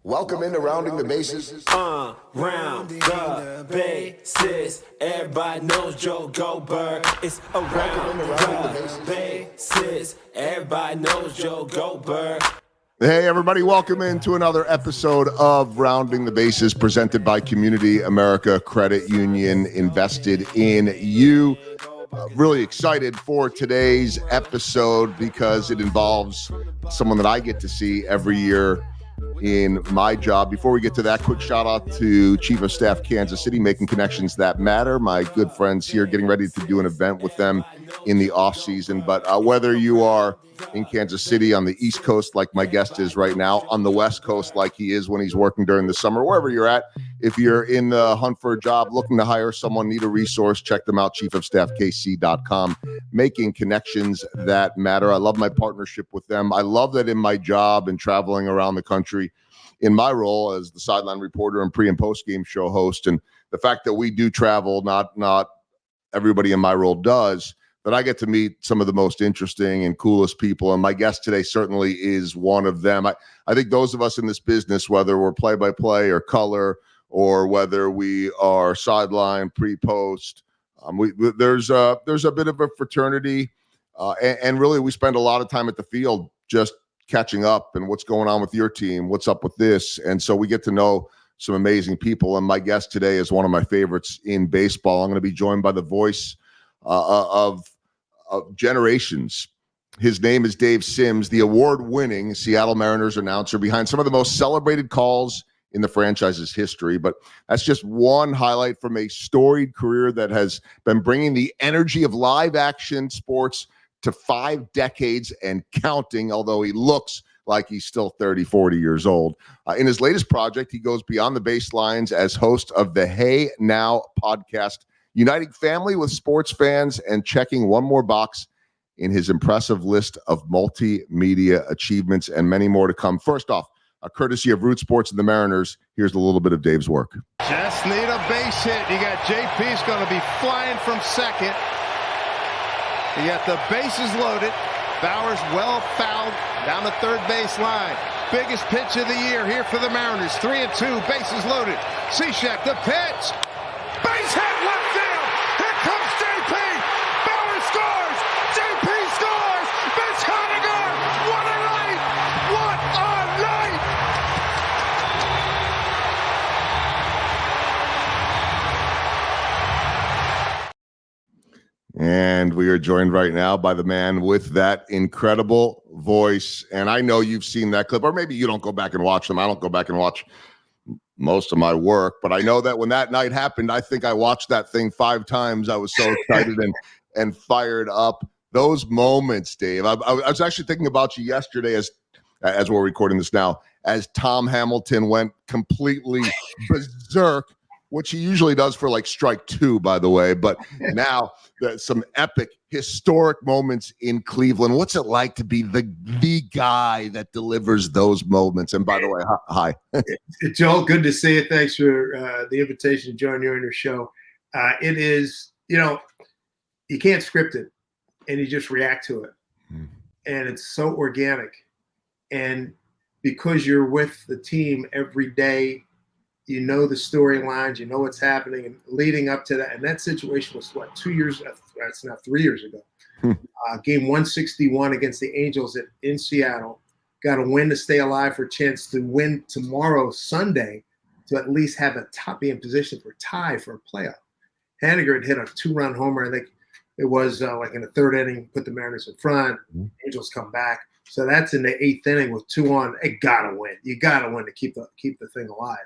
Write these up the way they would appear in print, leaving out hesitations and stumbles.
Welcome into Rounding the Bases. Round the bases. Everybody knows Joel Goldberg. It's around the bases. Everybody knows Joel Goldberg. Hey, everybody, welcome into another episode of Rounding the Bases, presented by Community America Credit Union, invested in you. Really excited for today's episode because it involves someone that I get to see every year in my job. Before we get to that, quick shout out to Chief of Staff Kansas City, making connections that matter. My good friends here, getting ready to do an event with them in the off season. But whether you are in Kansas City on the East Coast, like my guest is right now, on the West Coast, like he is when he's working during the summer, wherever you're at, if you're in the hunt for a job, looking to hire someone, need a resource, check them out, chiefofstaffkc.com, making connections that matter. I love my partnership with them. I love that in my job and traveling around the country in my role as the sideline reporter and pre and post game show host, and the fact that we do travel, not everybody in my role does, that I get to meet some of the most interesting and coolest people. And my guest today certainly is one of them. I think those of us in this business, whether we're play-by-play or color, or whether we are sideline, pre-post, there's a bit of a fraternity, and really we spend a lot of time at the field just catching up and what's going on with your team, what's up with this. And so we get to know some amazing people. And my guest today is one of my favorites in baseball. I'm going to be joined by the voice of generations. His name is Dave Sims, the award-winning Seattle Mariners announcer behind some of the most celebrated calls in the franchise's history. But that's just one highlight from a storied career that has been bringing the energy of live action sports to 5 decades and counting, although he looks like he's still 30, 40 years old. In his latest project, he goes beyond the baselines as host of the Hey Now podcast, uniting family with sports fans and checking one more box in his impressive list of multimedia achievements, and many more to come. First off, a courtesy of Root Sports and the Mariners, here's a little bit of Dave's work. Just need a base hit. You got JP's going to be flying from second. You got the bases loaded. Bauer's well fouled down the third base line. Biggest pitch of the year here for the Mariners. 3-2, bases loaded. Cishek, the pitch. Base hit, left field. Here comes JP. Bauer scores. JP scores. Mitch Haniger. What a night. What a night. And we are joined right now by the man with that incredible voice. And I know you've seen that clip, or maybe you don't go back and watch them. I don't go back and watch most of my work, but I know that when that night happened, I think I watched that thing 5 times. I was so excited and fired up. Those moments, Dave. I was actually thinking about you yesterday as we're recording this now, as Tom Hamilton went completely berserk, which he usually does for like strike 2, by the way. But now some epic, historic moments in Cleveland. What's it like to be the guy that delivers those moments? And by the way, hi. Joel, good to see you. Thanks for the invitation to join you on your show. It is, you can't script it, and you just react to it. And it's so organic. And because you're with the team every day, you know the storylines, you know what's happening, and leading up to that. And that situation was, 2 years? That's not 3 years ago. Game 161 against the Angels in Seattle. Got to win to stay alive for a chance to win tomorrow, Sunday, to at least have be in position for a tie for a playoff. Haniger had hit a 2-run homer. I think it was like in the 3rd inning, put the Mariners in front. Angels come back. So that's in the 8th inning with 2 on. They got to win. You got to win to keep the thing alive.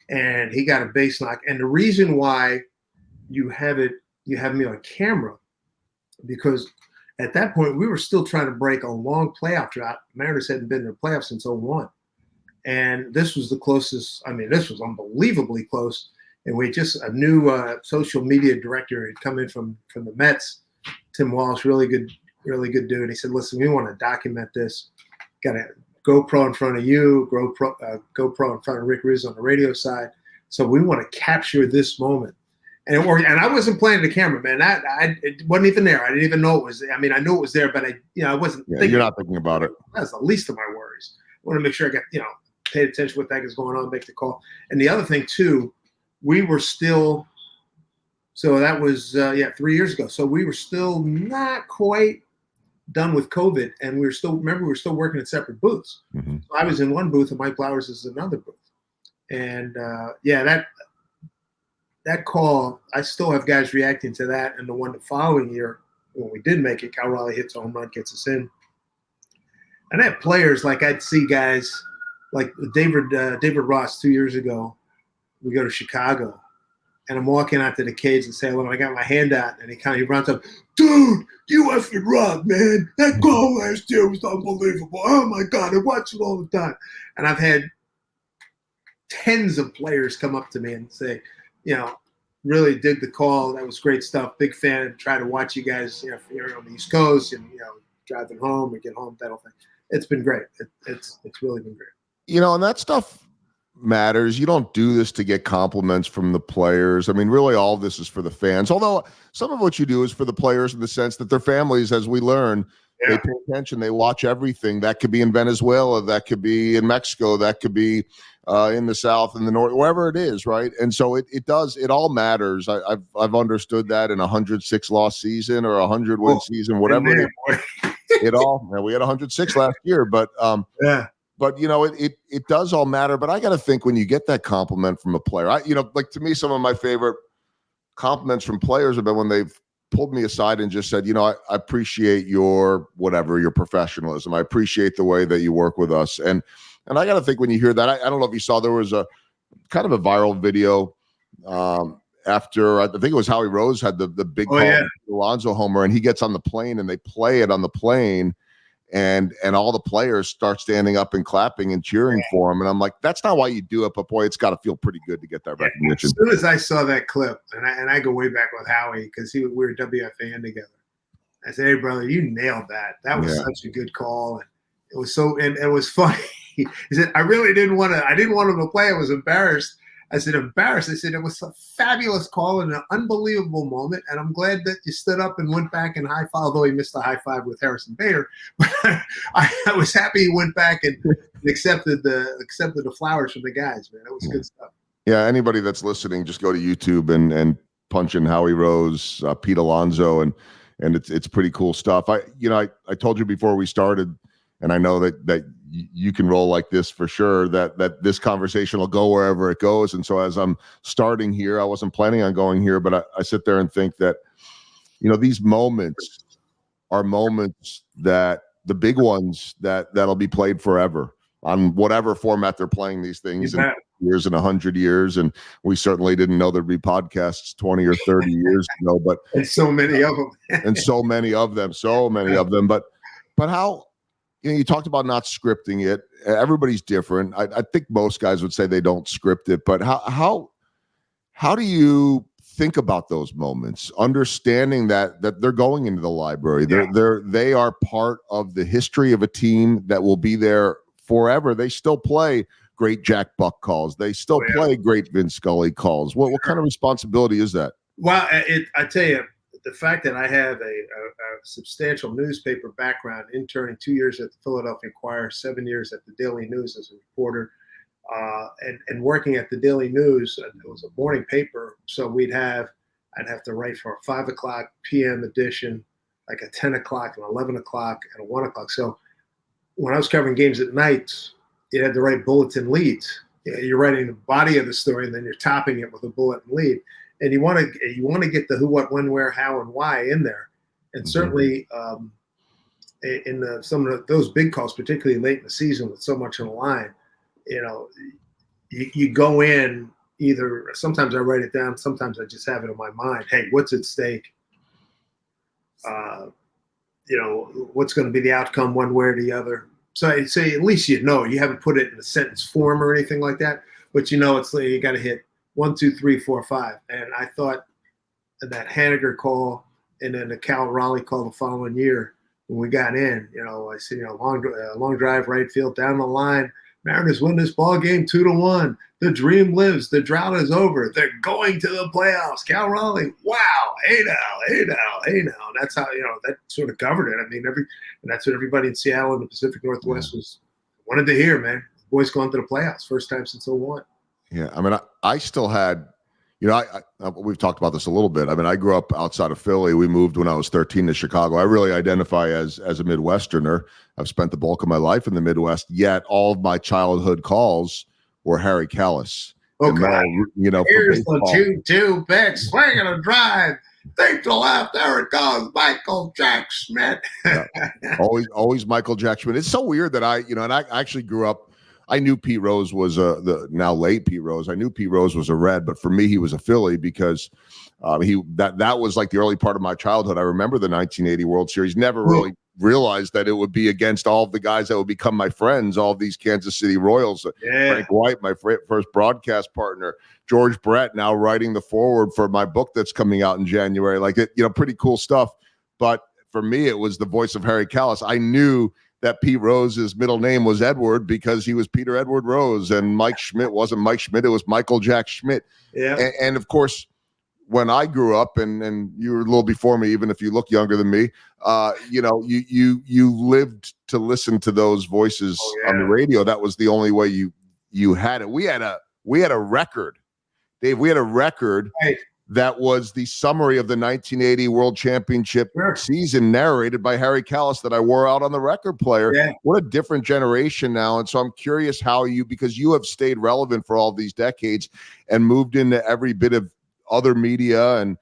And he got a base knock. And the reason why you have me on camera, because at that point we were still trying to break a long playoff drought. Mariners hadn't been in the playoffs since 2001. And this was the closest. I mean, this was unbelievably close. And we just a new social media director had come in from the Mets, Tim Walsh, really good dude. He said, "Listen, we want to document this. Got a GoPro in front of you, GoPro in front of Rick Rizzo on the radio side. So we want to capture this moment." And it worked. And I wasn't playing the camera, man. It wasn't even there. I didn't even know it was. I mean, I knew it was there, but I wasn't. Yeah, you're not thinking about it. That's the least of my worries. I want to make sure I got paid attention to what that is going on, make the call. And the other thing too, we were still. So that was 3 years ago. So we were still not quite done with COVID, and we were still working in separate booths. Mm-hmm. So I was in one booth, and Mike Blowers is another booth. And that call, I still have guys reacting to that. And the one the following year, when we did make it, Cal Raleigh hits a home run, gets us in. And I have players like I'd see guys like David Ross 2 years ago. We go to Chicago. And I'm walking out to the cage and say, "Well, I got my hand out," and he runs up, "Dude, you effing rock, man! That goal last year was unbelievable. Oh my God, I watch it all the time." And I've had tens of players come up to me and say, really dig the call. That was great stuff. Big fan. Try to watch you guys, if you're on the East Coast and driving home or get home. That whole thing. It's been great. It's really been great. And that stuff matters. You don't do this to get compliments from the players. I mean, really all of this is for the fans, although some of what you do is for the players in the sense that their families, as we learn, they pay attention, they watch everything. That could be in Venezuela, that could be in Mexico, that could be in the South, in the North, wherever it is, right? And so it all matters. I've understood that in a 106 loss season or a 100 win season, whatever it all. We had 106 last year, but But it does all matter. But I got to think when you get that compliment from a player, like to me, some of my favorite compliments from players have been when they've pulled me aside and just said, I appreciate your professionalism. I appreciate the way that you work with us. And I got to think when you hear that, I don't know if you saw, there was a kind of a viral video after, I think it was Howie Rose had the big Alonso homer, and he gets on the plane and they play it on the plane. And all the players start standing up and clapping and cheering for him. And I'm like, that's not why you do it, but boy, it's got to feel pretty good to get that recognition. As soon as I saw that clip, and I go way back with Howie because we were WFAN together. I said, "Hey, brother, you nailed that. That was such a good call." And it was and it was funny. He said, I didn't want him to play. I was embarrassed. I said, embarrassed. I said, it was a fabulous call and an unbelievable moment. And I'm glad that you stood up and went back and high-five, although he missed the high-five with Harrison Bader. But I was happy he went back and accepted the flowers from the guys, man. It was good stuff. Yeah, anybody that's listening, just go to YouTube and punch in Howie Rose, Pete Alonso, and it's pretty cool stuff. I told you before we started, and I know that you can roll like this for sure, that this conversation will go wherever it goes. And so as I'm starting here, I wasn't planning on going here, but I sit there and think that, these moments are moments that the big ones that'll be played forever on whatever format they're playing these things in years and 100 years. And we certainly didn't know there'd be podcasts 20 or 30 years ago, but and so many of them, and so many of them, but how, you talked about not scripting it. Everybody's different. I think most guys would say they don't script it, but how do you think about those moments, understanding that they're going into the library? They are part of the history of a team that will be there forever. They still play great Jack Buck calls. They still play great Vince Scully calls. What kind of responsibility is that? Well, I tell you, the fact that I have a substantial newspaper background, interning 2 years at the Philadelphia Inquirer, 7 years at the Daily News as a reporter, and working at the Daily News, it was a morning paper, so I'd have to write for a 5 o'clock p.m. edition, like a 10 o'clock, an 11 o'clock, and a 1 o'clock. So when I was covering games at night, you had to write bulletin leads. You're writing the body of the story, and then you're topping it with a bulletin lead. And you want to get the who, what, when, where, how, and why in there. And certainly in some of those big calls, particularly late in the season with so much on the line, you go in either. Sometimes I write it down. Sometimes I just have it in my mind. Hey, what's at stake? What's going to be the outcome one way or the other. So I'd say at least you haven't put it in a sentence form or anything like that, but it's like you got to hit 1, 2, 3, 4, 5. And I thought that Haniger call and then the Cal Raleigh call the following year when we got in, I said, long drive right field down the line. Mariners win this ball game 2-1. The dream lives. The drought is over. They're going to the playoffs. Cal Raleigh, wow, hey now. That's how, that sort of covered it. I mean, and that's what everybody in Seattle and the Pacific Northwest wanted to hear, man. boys going to the playoffs, first time since '01. Yeah, I mean, I still had, we've talked about this a little bit. I mean, I grew up outside of Philly. We moved when I was 13 to Chicago. I really identify as a Midwesterner. I've spent the bulk of my life in the Midwest, yet all of my childhood calls were Harry Callis. Okay. Here's the 2-2 pitch, swing and a drive. Think to left. There it goes. Michael Jack Schmidt. Yeah. Always Michael Jack Schmidt. It's so weird that I actually grew up. I knew Pete Rose was the now late Pete Rose. I knew Pete Rose was a Red, but for me, he was a Philly because that was like the early part of my childhood. I remember the 1980 World Series. Never really realized that it would be against all of the guys that would become my friends, all of these Kansas City Royals. Yeah. Frank White, my first broadcast partner, George Brett, now writing the foreword for my book that's coming out in January. Like it, pretty cool stuff. But for me, it was the voice of Harry Callis. I knew that Pete Rose's middle name was Edward because he was Peter Edward Rose, and Mike Schmidt wasn't Mike Schmidt. It was Michael Jack Schmidt. Yeah. And of course, when I grew up, and you were a little before me, even if you look younger than me, you lived to listen to those voices on the radio. That was the only way you had it. We had a record, Dave. We had a record. Right. That was the summary of the 1980 World Championship season, narrated by Harry Callis, that I wore out on the record player. Yeah. What a different generation now. And so I'm curious how because you have stayed relevant for all these decades and moved into every bit of other media. And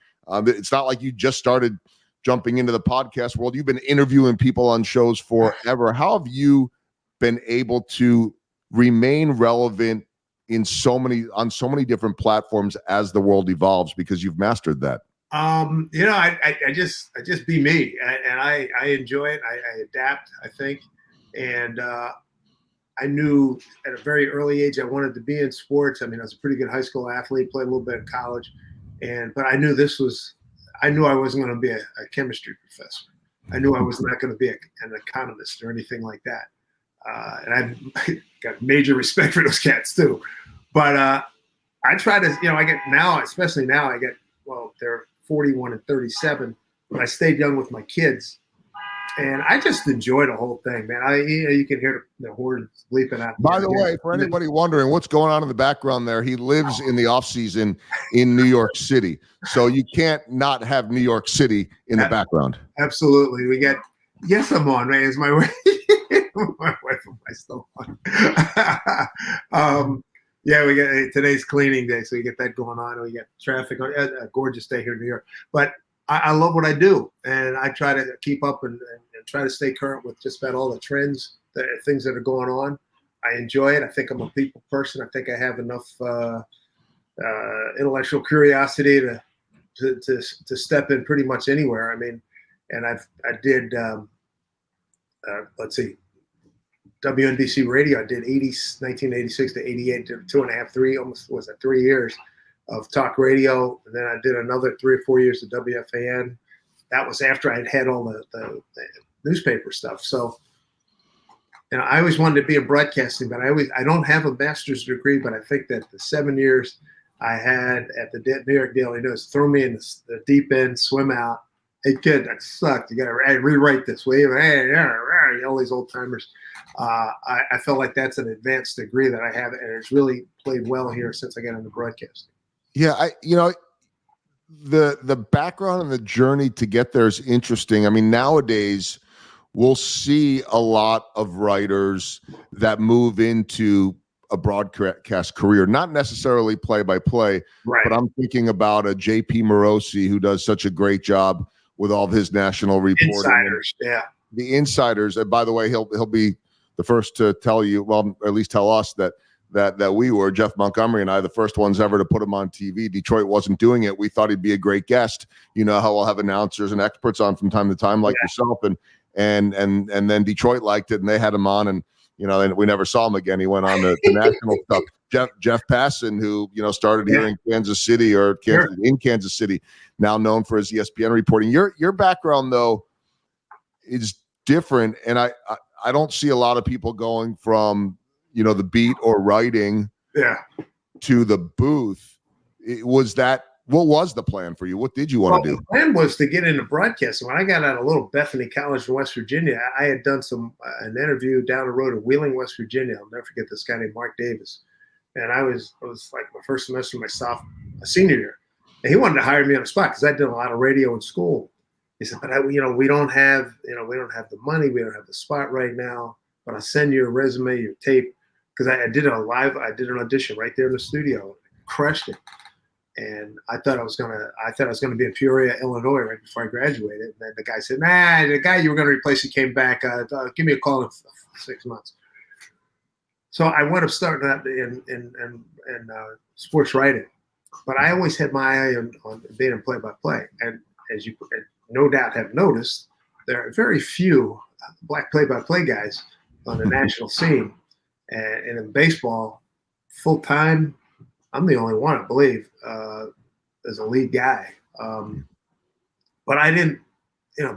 it's not like you just started jumping into the podcast world. You've been interviewing people on shows forever. How have you been able to remain relevant on so many different platforms as the world evolves, because you've mastered that? I just be me, and I enjoy it. I adapt, I think. And I knew at a very early age I wanted to be in sports. I mean, I was a pretty good high school athlete, played a little bit in college, but I knew I wasn't going to be a chemistry professor. I knew I was not going to be an economist or anything like that. And I got major respect for those cats too. But I try to, I get now, especially now, they're 41 and 37, but I stayed young with my kids. And I just enjoy the whole thing, man. You can hear the horns bleeping out. By the way, for anybody wondering what's going on in the background there, he lives in the off season in New York City. So you can't not have New York City in the background. Absolutely. We got, yes, I'm on, man. Is my wife. My wife and I still on. We got today's cleaning day, so we get that going on. We got traffic on a gorgeous day here in New York. But I love what I do, and I try to keep up and try to stay current with just about all the trends, the things that are going on. I enjoy it. I think I'm a people person. I think I have enough intellectual curiosity to step in pretty much anywhere. I mean, and I did let's see. WNBC Radio, I did 1986 to 88, 3 years of talk radio. And then I did another 3 or 4 years of WFAN. That was after I'd had all the newspaper stuff. So, I always wanted to be in broadcasting, but I don't have a master's degree, but I think that the 7 years I had at the New York Daily News threw me in the deep end, swim out. Hey, kid, that sucked. You got to rewrite this. All these old timers. I felt like that's an advanced degree that I have, and it's really played well here since I got into broadcasting. Yeah, the background and the journey to get there is interesting. I mean, nowadays we'll see a lot of writers that move into a broadcast career, not necessarily play-by-play, right, but I'm thinking about a JP Morosi, who does such a great job with all of his national reporting. Insiders, yeah. The insiders, and by the way, he'll be the first to tell you, well, or at least tell us that we were, Jeff Montgomery and I, the first ones ever to put him on TV. Detroit wasn't doing it. We thought he'd be a great guest. You know how we'll have announcers and experts on from time to time, like yourself, and then Detroit liked it, and they had him on, and and we never saw him again. He went on to national stuff. Jeff Passan, who started here in Kansas City, in Kansas City, now known for his ESPN reporting. Your background though is different, and I don't see a lot of people going from the beat or writing to the booth. Was that What was the plan for you? What did you want to do? The plan was to get into broadcasting. When I got out of little Bethany College in West Virginia, I had done an interview down the road of Wheeling, West Virginia. I'll never forget this guy named Mark Davis. And I was like my first semester of my senior year. And he wanted to hire me on the spot because I did a lot of radio in school. He said, but we don't have the money. We don't have the spot right now, but I'll send you a resume, your tape. Because I did an audition right there in the studio, crushed it. And I thought I was gonna be in Peoria, Illinois, right before I graduated. And then the guy said, "Nah, the guy you were gonna replace, he came back. Give me a call in 6 months." So I wound up starting out in sports writing, but I always had my eye on being in play-by-play. And as you no doubt have noticed, there are very few black play-by-play guys on the national scene. And in baseball, full time, I'm the only one, I believe, as a lead guy. But I didn't,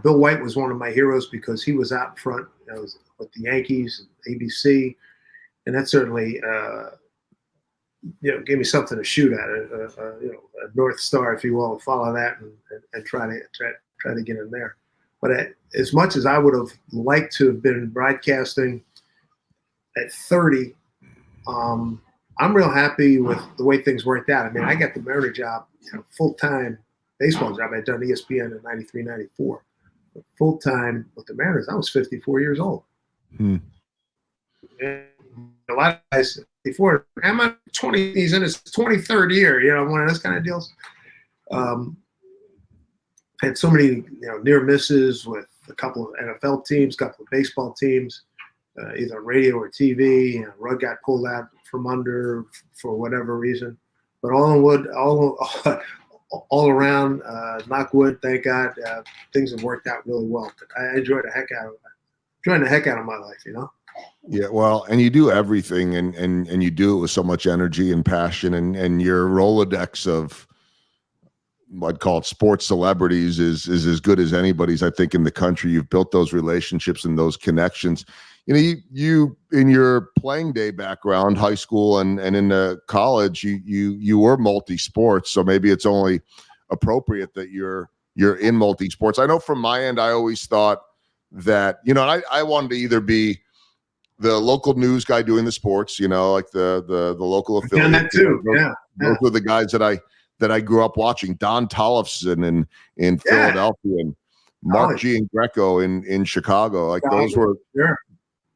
Bill White was one of my heroes because he was out in front with the Yankees and ABC. And that certainly, gave me something to shoot at, a North Star, if you will, to follow that and try to get in there. But as much as I would have liked to have been broadcasting at 30, I'm real happy with the way things worked out. I mean, I got the Mariner job, full-time baseball job. I'd done ESPN in 93, 94. But full-time with the Mariners, I was 54 years old. And a lot of guys, before, I'm on 20, he's in his 23rd year, one of those kind of deals. Had so many, near misses with a couple of NFL teams, a couple of baseball teams. Either radio or TV, rug got pulled out from under for whatever reason. But all around, knock wood, thank God, things have worked out really well. But I enjoyed the heck out of my life, Yeah, well, and you do everything, and you do it with so much energy and passion, and your Rolodex of, I'd call it, sports celebrities is as good as anybody's, I think, in the country. You've built those relationships and those connections. You in your playing day background, high school and in the college, you were multi-sports, so maybe it's only appropriate that you're in multi-sports. I know from my end, I always thought that, I wanted to either be the local news guy doing the sports, like the local affiliate. And that too, those were the guys that I grew up watching. Don Tollefson in Philadelphia, and Mark G. and Greco in Chicago. Like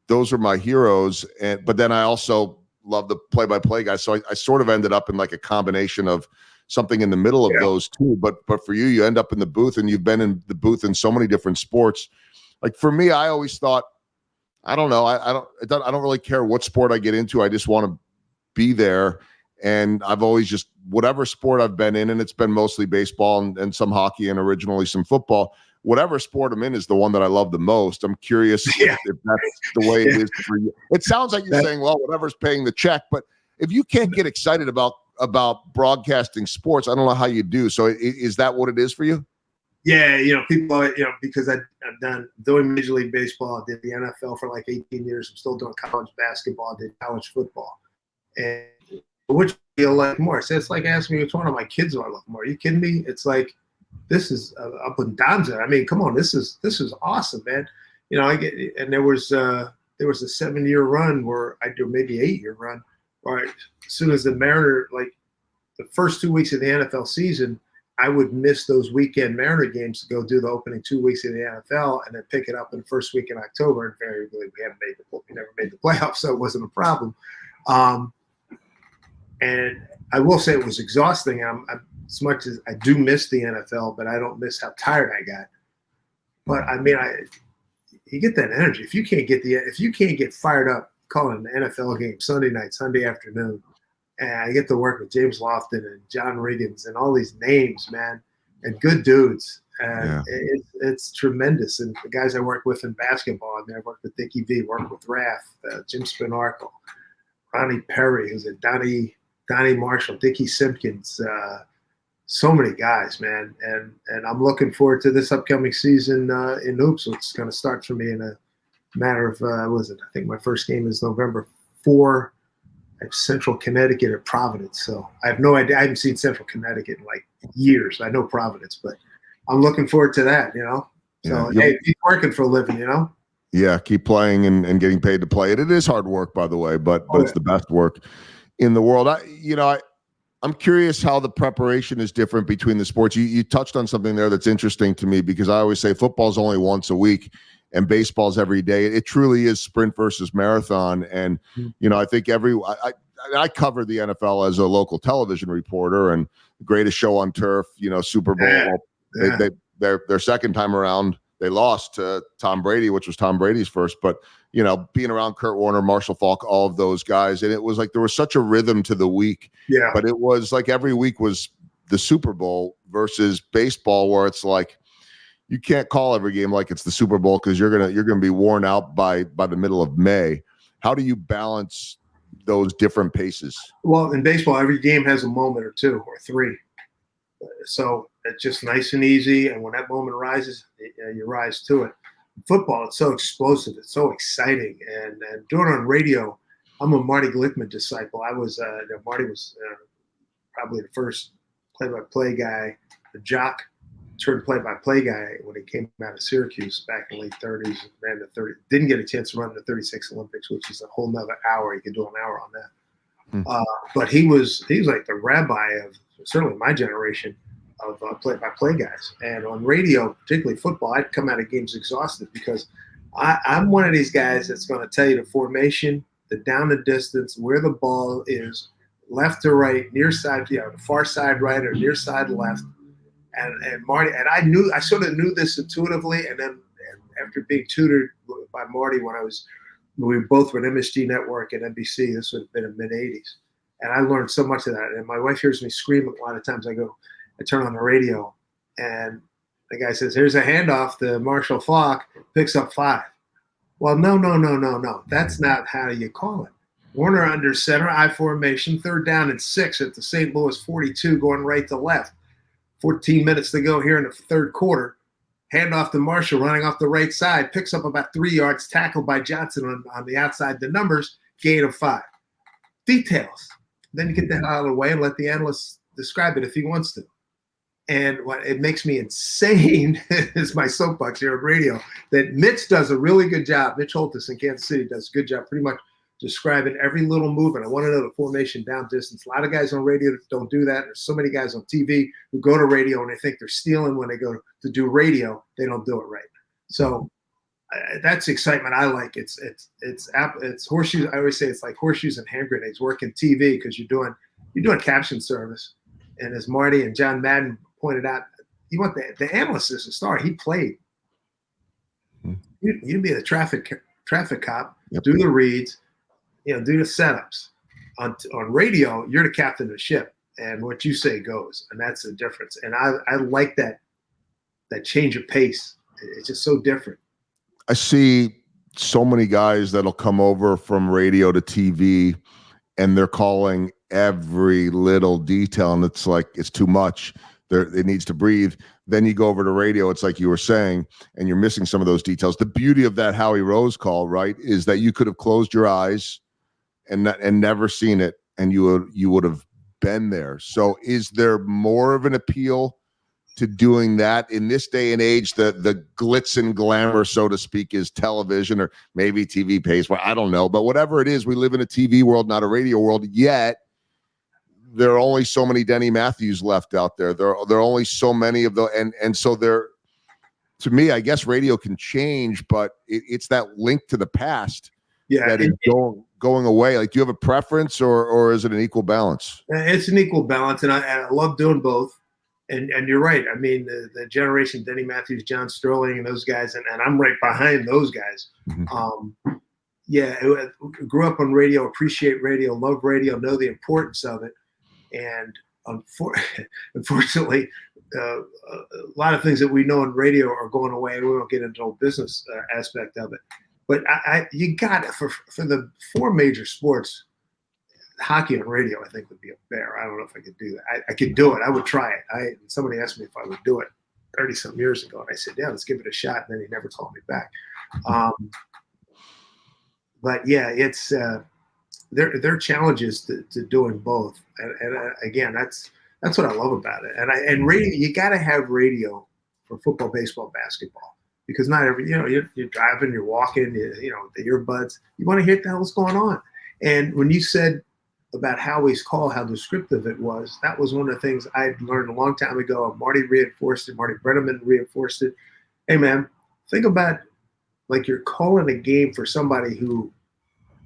those were my heroes. But then I also love the play-by-play guys. So I sort of ended up in like a combination of something in the middle of those two. But for you end up in the booth, and you've been in the booth in so many different sports. Like for me, I always thought, I don't know, I don't really care what sport I get into. I just want to be there. And I've always just, whatever sport I've been in, and it's been mostly baseball and some hockey and originally some football, whatever sport I'm in is the one that I love the most. I'm curious if that's the way it is for you. It sounds like you're saying, well, whatever's paying the check, but if you can't get excited about broadcasting sports, I don't know how you do. So is that what it is for you? Yeah, people, because I've done doing Major League Baseball, I did the NFL for like 18 years. I'm still doing college basketball, I did college football. And which do you like more? So it's like asking me which one of my kids do I love more. Are you kidding me? It's like, this is up and down. I mean, come on, this is awesome, man. I get, and there was a 7-year run where I do maybe 8-year run. Where as soon as the Mariner, like the first 2 weeks of the NFL season, I would miss those weekend Mariner games to go do the opening 2 weeks of the NFL, and then pick it up in the first week in October. And invariably, we never made the playoffs, so it wasn't a problem. And I will say it was exhausting. I'm as much as I do miss the NFL, but I don't miss how tired I got. But I mean, you get that energy. If you can't get fired up calling an NFL game Sunday night, Sunday afternoon, and I get to work with James Lofton and John Riggins and all these names, man, and good dudes. And it's tremendous. And the guys I work with in basketball, I mean, I worked with Dickie V, worked with Raph, Jim Spinarco, Ronnie Perry, who's a Donnie Marshall, Dickie Simpkins, so many guys, man. And I'm looking forward to this upcoming season in hoops. It's going to start for me in a matter of, I think my first game is November 4. Central Connecticut or Providence. So I have no idea. I haven't seen Central Connecticut in like years. I know Providence, but I'm looking forward to that, So, hey, keep working for a living, Yeah, keep playing and getting paid to play it. It is hard work, by the way, but it's the best work in the world. I'm curious how the preparation is different between the sports. You touched on something there that's interesting to me, because I always say football's only once a week and baseball's every day. It truly is sprint versus marathon. And, I think I cover the NFL as a local television reporter, and the greatest show on turf, Super Bowl. Yeah. Their second time around, they lost to Tom Brady, which was Tom Brady's first. But, being around Kurt Warner, Marshall Faulk, all of those guys. And it was like there was such a rhythm to the week. Yeah. But it was like every week was the Super Bowl versus baseball, where it's like you can't call every game like it's the Super Bowl, because you're gonna be worn out by the middle of May. How do you balance those different paces? Well, in baseball, every game has a moment or two or three. So it's just nice and easy. And when that moment rises, you rise to it. In football, it's so explosive. It's so exciting. And doing it on radio, I'm a Marty Glickman disciple. Marty was probably the first play-by-play guy, the jock turned play-by-play guy when he came out of Syracuse back in the late 30s. Ran the 30. Didn't get a chance to run the 36 Olympics, which is a whole nother hour. You could do an hour on that. But he was like the rabbi of certainly my generation of play-by-play guys. And on radio, particularly football, I'd come out of games exhausted, because I'm one of these guys that's going to tell you the formation, the down the distance, where the ball is, left to right, near side, the far side right or near side left. And Marty, and I sort of knew this intuitively. And then after being tutored by Marty we both were at MSG Network and NBC, this would have been in the mid-'80s. And I learned so much of that. And my wife hears me scream a lot of times. I turn on the radio, and the guy says, "Here's a handoff to Marshall Faulk, picks up 5." Well, no. That's not how you call it. Warner under center, I formation, 3rd down and 6 at the St. Louis 42, going right to left. 14 minutes to go here in the 3rd quarter. Handoff to Marshall, running off the right side, picks up about 3 yards, tackled by Johnson on the outside. The numbers, gain of 5. Details. Then you get the hell out of the way and let the analyst describe it if he wants to. And what it makes me insane is my soapbox here on radio, that Mitch does a really good job. Mitch Holtis in Kansas City does a good job pretty much describing every little movement. I want to know the formation down distance. A lot of guys on radio don't do that. There's so many guys on TV who go to radio and they think they're stealing when they go to do radio. They don't do it right. So that's excitement I like. It's horseshoes. I always say it's like horseshoes and hand grenades. Working TV, because you're doing caption service. And as Marty and John Madden pointed out, you want the analyst is a star. He played. You'd be the traffic cop, do the reads, do the setups. On radio, you're the captain of the ship, and what you say goes, and that's the difference. And I like that change of pace. It's just so different. I see so many guys that'll come over from radio to TV, and they're calling every little detail, and it's like it's too much. It needs to breathe. Then you go over to radio, it's like you were saying, and you're missing some of those details. The beauty of that Howie Rose call, right, is that you could have closed your eyes and never seen it, and you would have been there. So is there more of an appeal to doing that in this day and age? The glitz and glamour, so to speak, is television, or maybe TV pays for, I don't know. But whatever it is, we live in a TV world, not a radio world, yet there are only so many Denny Matthews left out there. There are only so many of the, and so there, to me, I guess radio can change, but it's that link to the past that is going away. Like, do you have a preference, or is it an equal balance? It's an equal balance, and I love doing both. And you're right. I mean, the generation, Denny Matthews, John Sterling, and those guys, and I'm right behind those guys. Mm-hmm. Grew up on radio, appreciate radio, love radio, know the importance of it. And unfortunately, a lot of things that we know in radio are going away. We won't get into the whole business aspect of it. But you got for the 4 major sports, hockey on radio, I think, would be a bear. I don't know if I could do that. I could do it. I would try it. Somebody asked me if I would do it 30-some years ago, and I said, yeah, let's give it a shot. And then he never called me back. But yeah, it's there are challenges to doing both, and again, that's what I love about it. And radio, you got to have radio for football, baseball, basketball, because not every you're driving, you're walking, the earbuds, you want to hear what the hell's going on. And when you said about Howie's call, how descriptive it was, that was one of the things I'd learned a long time ago. Marty reinforced it. Marty Brenneman reinforced it. Hey man, think about like you're calling a game for somebody who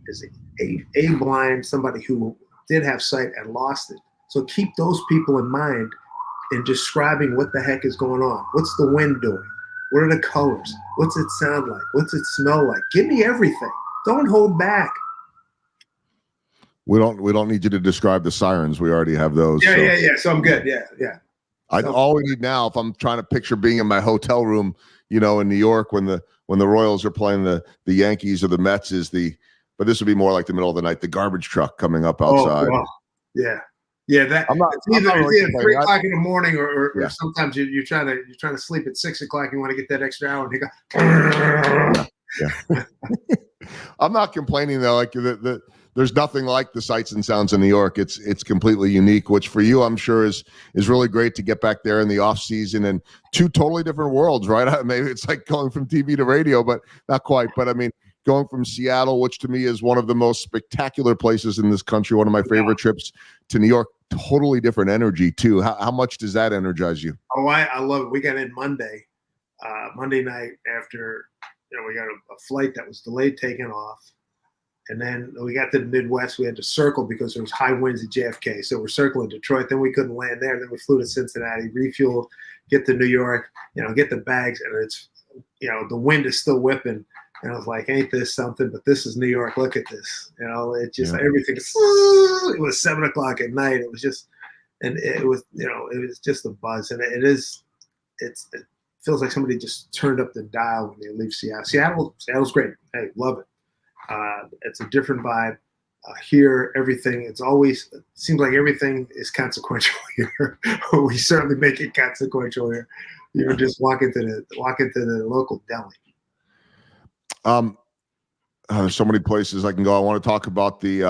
is a blind, somebody who did have sight and lost it. So keep those people in mind in describing what the heck is going on. What's the wind doing? What are the colors? What's it sound like? What's it smell like? Give me everything. Don't hold back. We don't need you to describe the sirens. We already have those. Yeah. So I'm good. Yeah. All we need now, if I'm trying to picture being in my hotel room, in New York when the Royals are playing the Yankees or the Mets, but this would be more like the middle of the night, the garbage truck coming up outside. Oh, yeah. That it's either 3 o'clock in the morning or sometimes you're trying to sleep at 6 o'clock. You want to get that extra hour, and you go. Yeah. I'm not complaining though. Like there's nothing like the sights and sounds in New York. It's completely unique, which for you, I'm sure is really great to get back there in the off season and two totally different worlds, right? Maybe it's like going from TV to radio, but not quite. But I mean, going from Seattle, which to me is one of the most spectacular places in this country, one of my favorite trips, to New York, totally different energy too. How much does that energize you? Oh, I love it. We got in Monday night after, we got a flight that was delayed taking off. And then we got to the Midwest. We had to circle because there was high winds at JFK. So we're circling Detroit. Then we couldn't land there. Then we flew to Cincinnati, refuel, get to New York, get the bags. And it's, the wind is still whipping. And I was like, ain't this something? But this is New York. Look at this. It just everything. It was 7 o'clock at night. It was just, and it was, it was just a buzz. And it feels like somebody just turned up the dial when they leave Seattle. Seattle's great. Hey, love it. It's a different vibe. Here, everything. Seems like everything is consequential here. We certainly make it consequential here. Just walk into the local deli. There's so many places I can go. I want to talk about the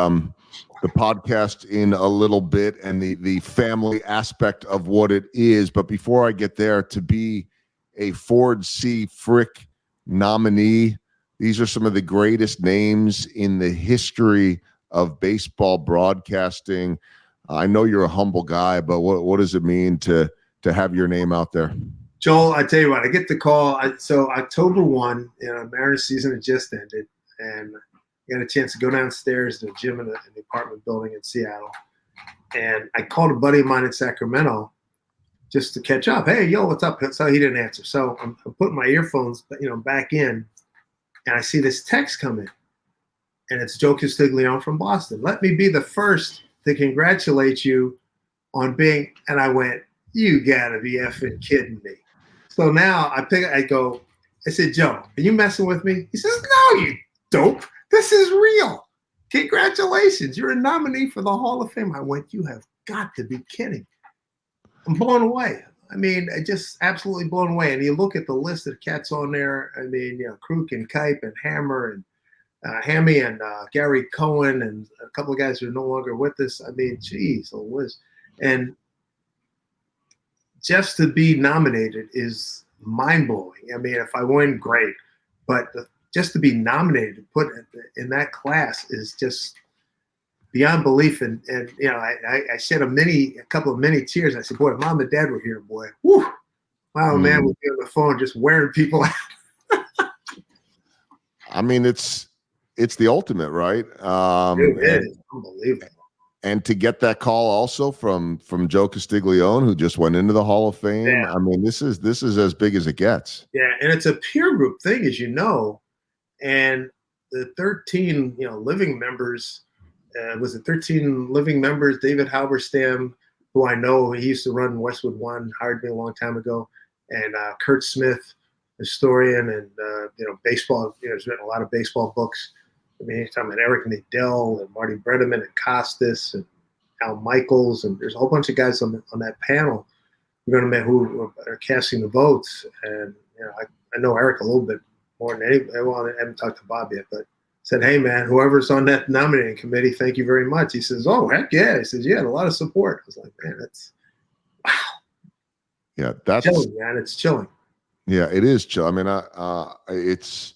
podcast in a little bit and the family aspect of what it is. But before I get there, to be a Ford C. Frick nominee, these are some of the greatest names in the history of baseball broadcasting. I know you're a humble guy, but what does it mean to have your name out there? Joel, I tell you what, I get the call. So October 1, Mariners season had just ended, and I got a chance to go downstairs to the gym in the apartment building in Seattle. And I called a buddy of mine in Sacramento just to catch up. Hey, yo, what's up? So he didn't answer. So I'm putting my earphones, back in, and I see this text come in, and it's Joe Castiglione from Boston. Let me be the first to congratulate you on being, and I went, you gotta be effing kidding me. So now I said, Joe, are you messing with me? He says, no, you dope. This is real. Congratulations. You're a nominee for the Hall of Fame. I went, you have got to be kidding. I'm blown away. I mean, just absolutely blown away. And you look at the list of cats on there. I mean, Kruk and Kipe and Hammer and Hammy and Gary Cohen and a couple of guys who are no longer with us. I mean, geez, Liz. And just to be nominated is mind-blowing. I mean, if I win, great. But just to be nominated, put in that class is just beyond belief. And I shed a couple of many tears. I said, boy, if mom and dad were here, boy, whew, wow, man, we'd be on the phone just wearing people out. I mean, it's the ultimate, right? It is unbelievable. And to get that call also from Joe Castiglione, who just went into the Hall of Fame. Yeah. I mean, this is as big as it gets. Yeah, and it's a peer group thing, as you know. And the 13, living members, was it 13 living members? David Halberstam, who I know, he used to run Westwood One, hired me a long time ago, and Kurt Smith, historian, and baseball. He's written a lot of baseball books. I mean, he's talking about Eric Nadell and Marty Brenneman and Costas and Al Michaels, and there's a whole bunch of guys on that panel who are casting the votes. And I know Eric a little bit more than anybody. Well, I haven't talked to Bob yet, but said, "Hey, man, whoever's on that nominating committee, thank you very much." He says, "Oh, heck yeah." He says, "Yeah, a lot of support." I was like, "Man, that's Yeah, that's chilling, man. It's chilling." yeah, it is chill. I mean, it's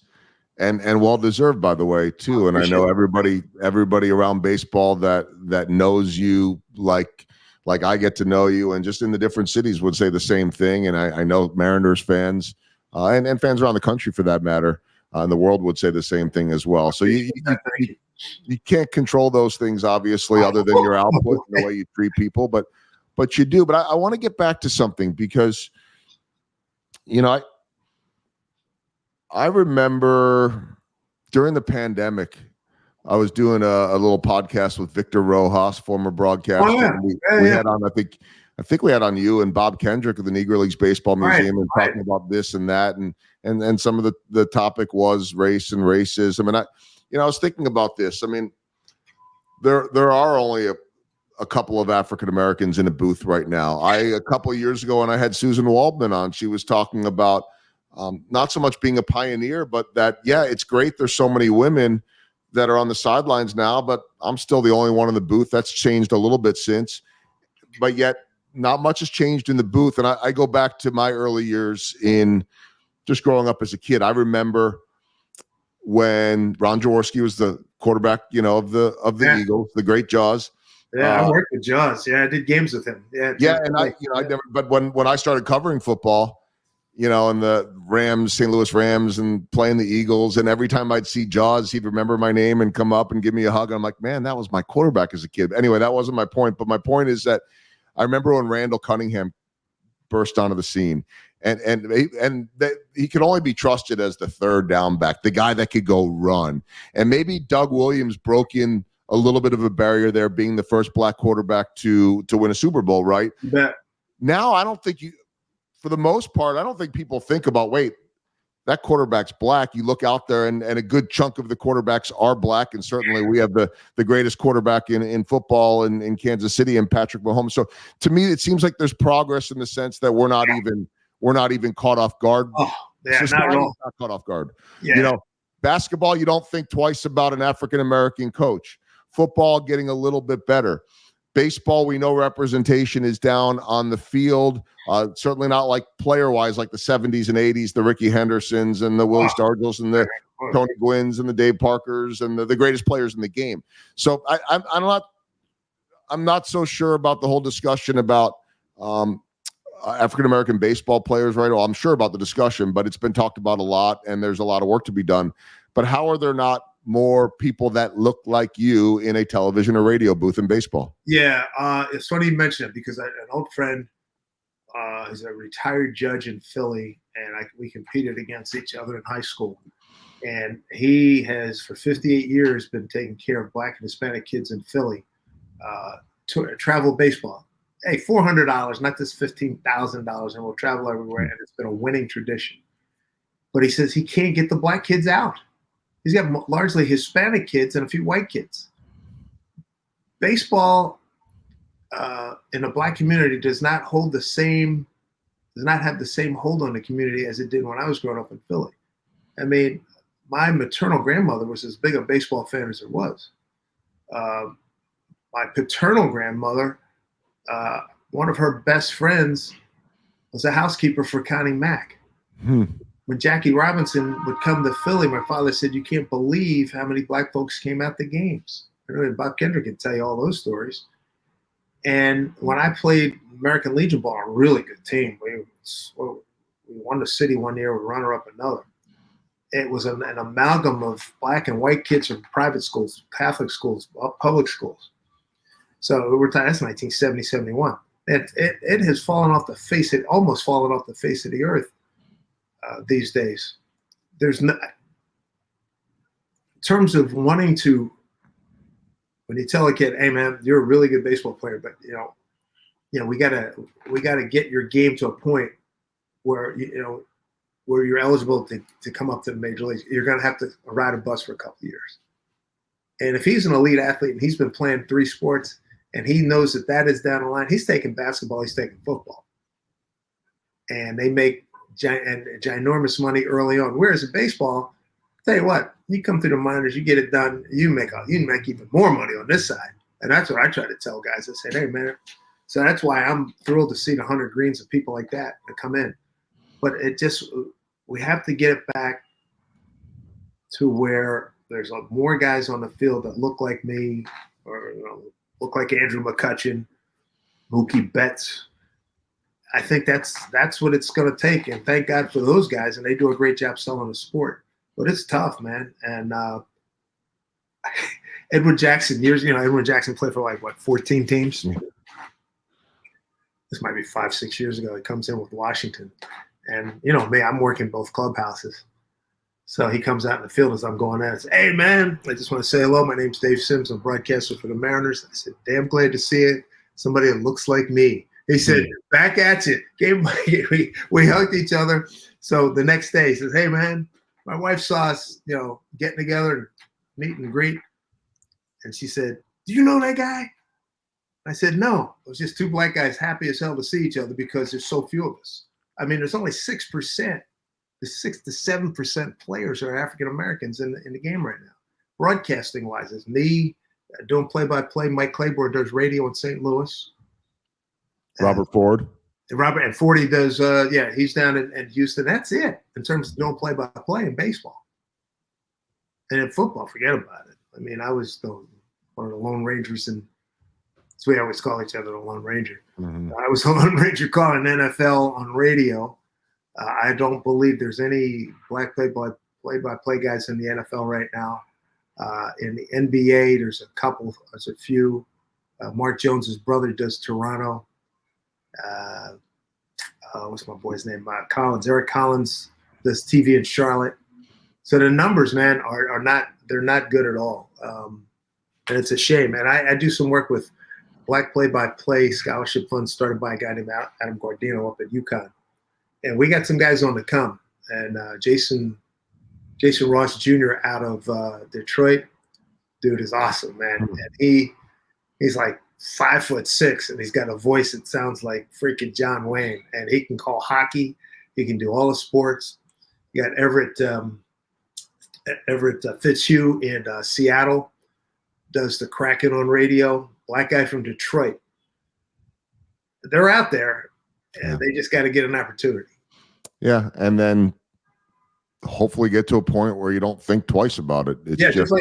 and well deserved, by the way, too. And I know everybody around baseball that knows you like I get to know you, and just in the different cities would say the same thing. And I know Mariners fans and fans around the country, for that matter, in the world would say the same thing as well. So you can't control those things, obviously, other than your output and the way you treat people, but you do. But I want to get back to something, because I remember during the pandemic, I was doing a little podcast with Victor Rojas, former broadcaster. Oh, yeah. We had on, I think we had on you and Bob Kendrick of the Negro Leagues Baseball Museum, and talking about this and that, and some of the topic was race and racism. And I was thinking about this. I mean, there are only a couple of African Americans in a booth right now. A couple of years ago, when I had Susan Waldman on, she was talking about not so much being a pioneer, but that, yeah, it's great there's so many women that are on the sidelines now, but I'm still the only one in the booth. That's changed a little bit since, but yet not much has changed in the booth. And I go back to my early years in just growing up as a kid. I remember when Ron Jaworski was the quarterback, of the Eagles, the great Jaws. Yeah, I worked with Jaws. Yeah, I did games with him. Yeah, and I never. But when I started covering football, and the Rams, St. Louis Rams, and playing the Eagles, and every time I'd see Jaws, he'd remember my name and come up and give me a hug. And I'm like, man, that was my quarterback as a kid. Anyway, that wasn't my point. But my point is that I remember when Randall Cunningham burst onto the scene, and he could only be trusted as the third down back, the guy that could go run. And maybe Doug Williams broke in a little bit of a barrier there, being the first black quarterback to win a Super Bowl, right? You bet. Now, I don't think for the most part, I don't think people think about, wait, that quarterback's black. You look out there, and a good chunk of the quarterbacks are black. And certainly we have the greatest quarterback in football in Kansas City, and Patrick Mahomes. So to me, it seems like there's progress in the sense that we're not even caught off guard. Oh, yeah, not at all. Not caught off guard. Yeah. Basketball, you don't think twice about an African-American coach. Football getting a little bit better. Baseball, we know representation is down on the field. Certainly not like player-wise, like the 70s and 80s, the Ricky Hendersons and the Willie Stargills and the Tony Gwynns and the Dave Parkers and the greatest players in the game. So I'm not so sure about the whole discussion about African-American baseball players, right? Well, I'm sure about the discussion, but it's been talked about a lot, and there's a lot of work to be done. But how are there not more people that look like you in a television or radio booth in baseball? Yeah, it's funny you mention it, because an old friend is a retired judge in Philly, and we competed against each other in high school. And he has, for 58 years, been taking care of black and Hispanic kids in Philly, travel baseball. Hey, $400, not this $15,000, and we'll travel everywhere, and it's been a winning tradition. But he says he can't get the black kids out. He's got largely Hispanic kids and a few white kids. Baseball in the black community does not have the same hold on the community as it did when I was growing up in Philly. I mean, my maternal grandmother was as big a baseball fan as there was. My paternal grandmother, one of her best friends, was a housekeeper for Connie Mack. When Jackie Robinson would come to Philly, my father said, "You can't believe how many black folks came out to games." I know Bob Kendrick can tell you all those stories. And when I played American Legion ball, a really good team, we won the city one year, we runner-up another. It was an amalgam of black and white kids from private schools, Catholic schools, public schools. So we're talking, that's 1970, 71. It has fallen off the face, it almost fallen off the face of the earth. These days, there's no, in terms of wanting to, when you tell a kid, "Hey man, you're a really good baseball player, but we gotta get your game to a point where where you're eligible to come up to the major leagues. You're gonna have to ride a bus for a couple of years." And if he's an elite athlete and he's been playing 3 sports and he knows that is down the line, he's taking basketball, he's taking football, and they make ginormous money early on. Whereas in baseball, Tell you what, you come through the minors, you get it done, you make even more money on this side. And that's what I try to tell guys. I say, hey, man. So that's why I'm thrilled to see the 100 greens of people like that come in. But we have to get it back to where there's more guys on the field that look like me or look like Andrew McCutcheon, Mookie Betts. I think that's what it's going to take. And thank God for those guys. And they do a great job selling the sport. But it's tough, man. And Edwin Jackson, Edwin Jackson played for 14 teams? Yeah. This might be 5-6 years ago. He comes in with Washington. And, me, I'm working both clubhouses. So he comes out in the field as I'm going out and says, hey, man, I just want to say hello. My name's Dave Sims. I'm broadcaster for the Mariners. I said, damn glad to see it. Somebody that looks like me. He said, back at you. We hugged each other. So the next day he says, hey, man, my wife saw us, getting together and meet and greet. And she said, do you know that guy? I said, no. It was just two black guys happy as hell to see each other because there's so few of us. I mean, there's only 6%. The 6 to 7% players are African Americans in the game right now. Broadcasting wise, it's me doing play-by-play. Mike Claiborne does radio in St. Louis. Robert Ford. And Fordy does, he's down in Houston. That's it in terms of doing play-by-play in baseball. And in football, forget about it. I mean, I was one of the Lone Rangers, and so we always call each other the Lone Ranger. Mm-hmm. I was a Lone Ranger calling NFL on radio. I don't believe there's any black play-by-play guys in the NFL right now. In the NBA, there's a few. Mark Jones's brother does Toronto. What's my boy's name? Collins. Eric Collins does TV in Charlotte. So the numbers, man, are not good at all. And it's a shame. And I do some work with Black Play-by-Play Scholarship Fund started by a guy named Adam Guardino up at UConn. And we got some guys on the come. And Jason Ross Jr. out of Detroit, dude is awesome, man. And he's like 5'6", and he's got a voice that sounds like freaking John Wayne. And he can call hockey. He can do all the sports. You got Everett Fitzhugh in Seattle, does the Kraken on radio. Black guy from Detroit. They're out there, and they just got to get an opportunity. Yeah, and then hopefully get to a point where you don't think twice about it. It's just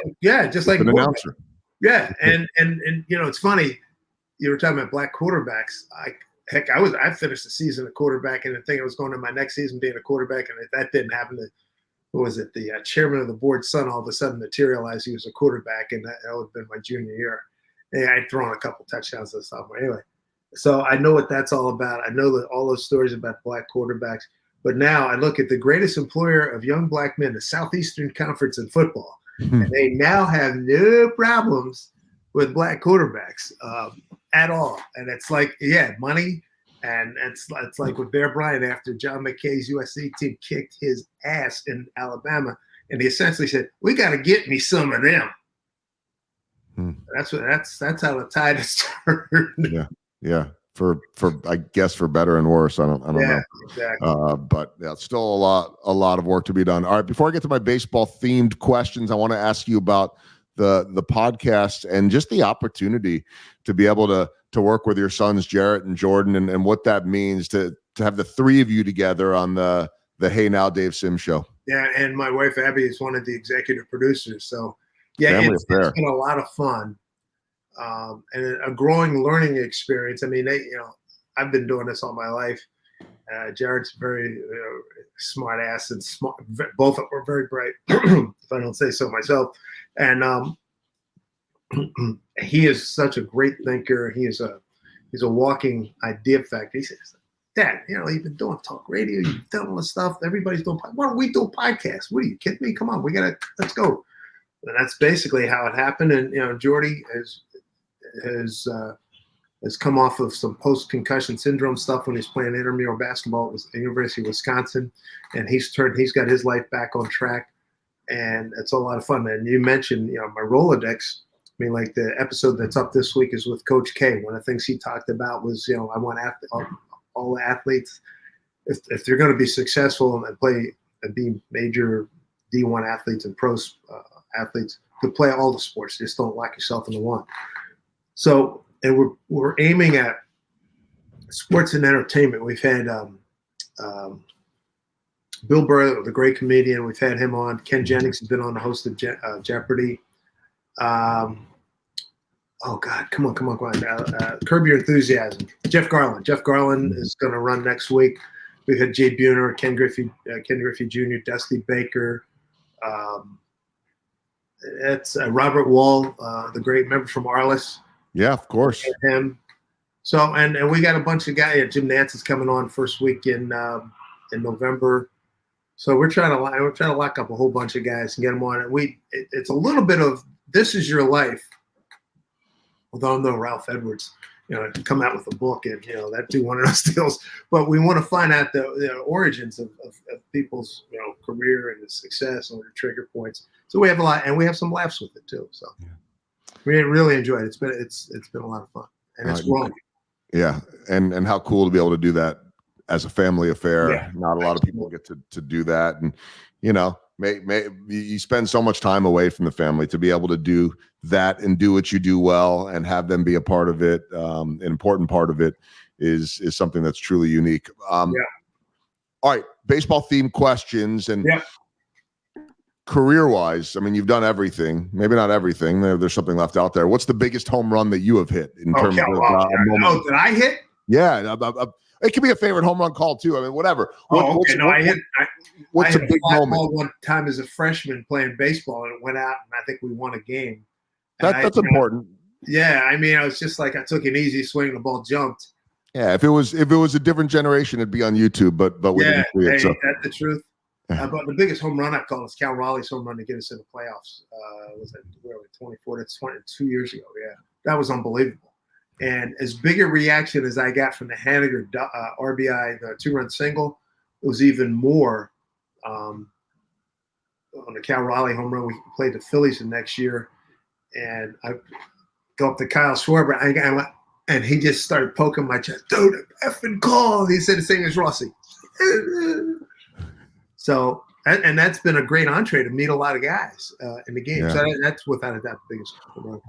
like an announcer. Yeah, and it's funny. You were talking about black quarterbacks. I finished the season a quarterback, and the thing I was going to my next season being a quarterback, and that didn't happen. The chairman of the board's son all of a sudden materialized he was a quarterback, and that would have been my junior year. And I'd thrown a couple touchdowns this sophomore anyway. So I know what that's all about. I know that all those stories about black quarterbacks. But now I look at the greatest employer of young black men, the Southeastern Conference in football, and they now have no problems with black quarterbacks at all. And it's like, money. And it's like with Bear Bryant after John McKay's USC team kicked his ass in Alabama, and he essentially said, "We got to get me some of them." That's how the tide has turned. Yeah. For I guess for better and worse. I don't know. Exactly. But still a lot of work to be done. All right, before I get to my baseball themed questions, I want to ask you about the podcast and just the opportunity to be able to work with your sons Jarrett and Jordan and what that means to have the three of you together on the Hey Now Dave Sims show. Yeah, and my wife Abby is one of the executive producers. So it's been a lot of fun. And a growing learning experience. I mean, I've been doing this all my life. Jared's very smart ass and smart. Both were very bright, if I don't say so myself. And he is such a great thinker. He's a walking idea factory. He says, "Dad, you've been doing talk radio. You've done all this stuff. Everybody's doing. Why don't we do a podcast? What are you kidding me? Come on, let's go." And that's basically how it happened. And Jordy has come off of some post-concussion syndrome stuff when he's playing intramural basketball at the University of Wisconsin, and he's got his life back on track, and it's a lot of fun. And you mentioned, my Rolodex. I mean, like the episode that's up this week is with Coach K. One of the things he talked about was, I want all the athletes, if they're going to be successful and play and be major D1 athletes and pro athletes could play all the sports. Just don't lock yourself into one. So, and we're aiming at sports and entertainment. We've had Bill Burr, the great comedian. We've had him on. Ken Jennings has been on the host of Jeopardy. Oh God, come on. Curb Your Enthusiasm. Jeff Garland. Jeff Garland is going to run next week. We've had Jay Buhner, Ken Griffey Jr., Dusty Baker. It's Robert Wall, the great member from Arliss. Yeah, of course. Him. So and we got a bunch of guys. Jim Nance is coming on first week in November. So we're trying to lock up a whole bunch of guys and get them on. And it's a little bit of This Is Your Life. Although I'm no Ralph Edwards, to come out with a book and that do one of those deals. But we want to find out the origins of people's career and the success and the trigger points. So we have a lot, and we have some laughs with it too. So we really enjoyed it. It's been a lot of fun, and it's growing. Yeah, and how cool to be able to do that as a family affair. Yeah. Not a lot of people get to do that, and you spend so much time away from the family to be able to do that and do what you do well and have them be a part of it. An important part of it is something that's truly unique. All right, baseball themed questions and career wise. I mean, you've done everything. Maybe not everything. There's something left out there. What's the biggest home run that you have hit in terms of moment? Did I hit? Yeah, it could be a favorite home run call too. I mean, whatever. I hit. What's I a big moment? One time as a freshman playing baseball, and it went out, and I think we won a game. That's important. Yeah, I mean, I was just like, I took an easy swing, the ball jumped. Yeah, if it was a different generation, it'd be on YouTube. But we didn't see it. So. That's the truth. But the biggest home run I've called is Cal Raleigh's home run to get us in the playoffs. Was that 24? That's 22 years ago. Yeah, that was unbelievable. And as big a reaction as I got from the Haniger RBI, the 2-run single, it was even more on the Cal Raleigh home run. We played the Phillies the next year, and I go up to Kyle Schwarber, and he just started poking my chest. Dude, effing call. He said the same as Rossi. So, and that's been a great entree to meet a lot of guys in the game. Yeah. So that's without a doubt the biggest.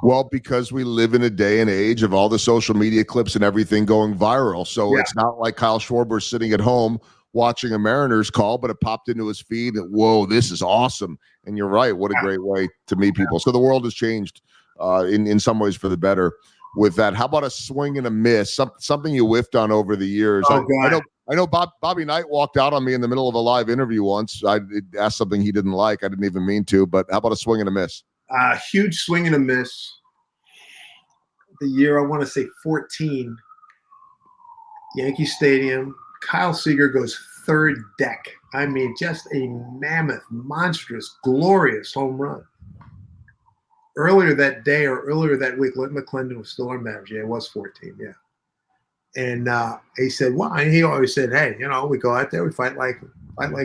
Well, because we live in a day and age of all the social media clips and everything going viral. So it's not like Kyle Schwarber sitting at home watching a Mariners call, but it popped into his feed. And, whoa, this is awesome. And you're right. What a great way to meet people. So the world has changed in some ways for the better with that. How about a swing and a miss? Something you whiffed on over the years. I know Bobby Knight walked out on me in the middle of a live interview once. I asked something he didn't like. I didn't even mean to, but how about a swing and a miss? Huge swing and a miss. The year, I want to say 14, Yankee Stadium. Kyle Seager goes third deck. I mean, just a mammoth, monstrous, glorious home run. Earlier that day or earlier that week, Lynn McClendon was still our manager. Yeah, it was 14, yeah. And he said, well, and he always said, hey, we go out there, we fight like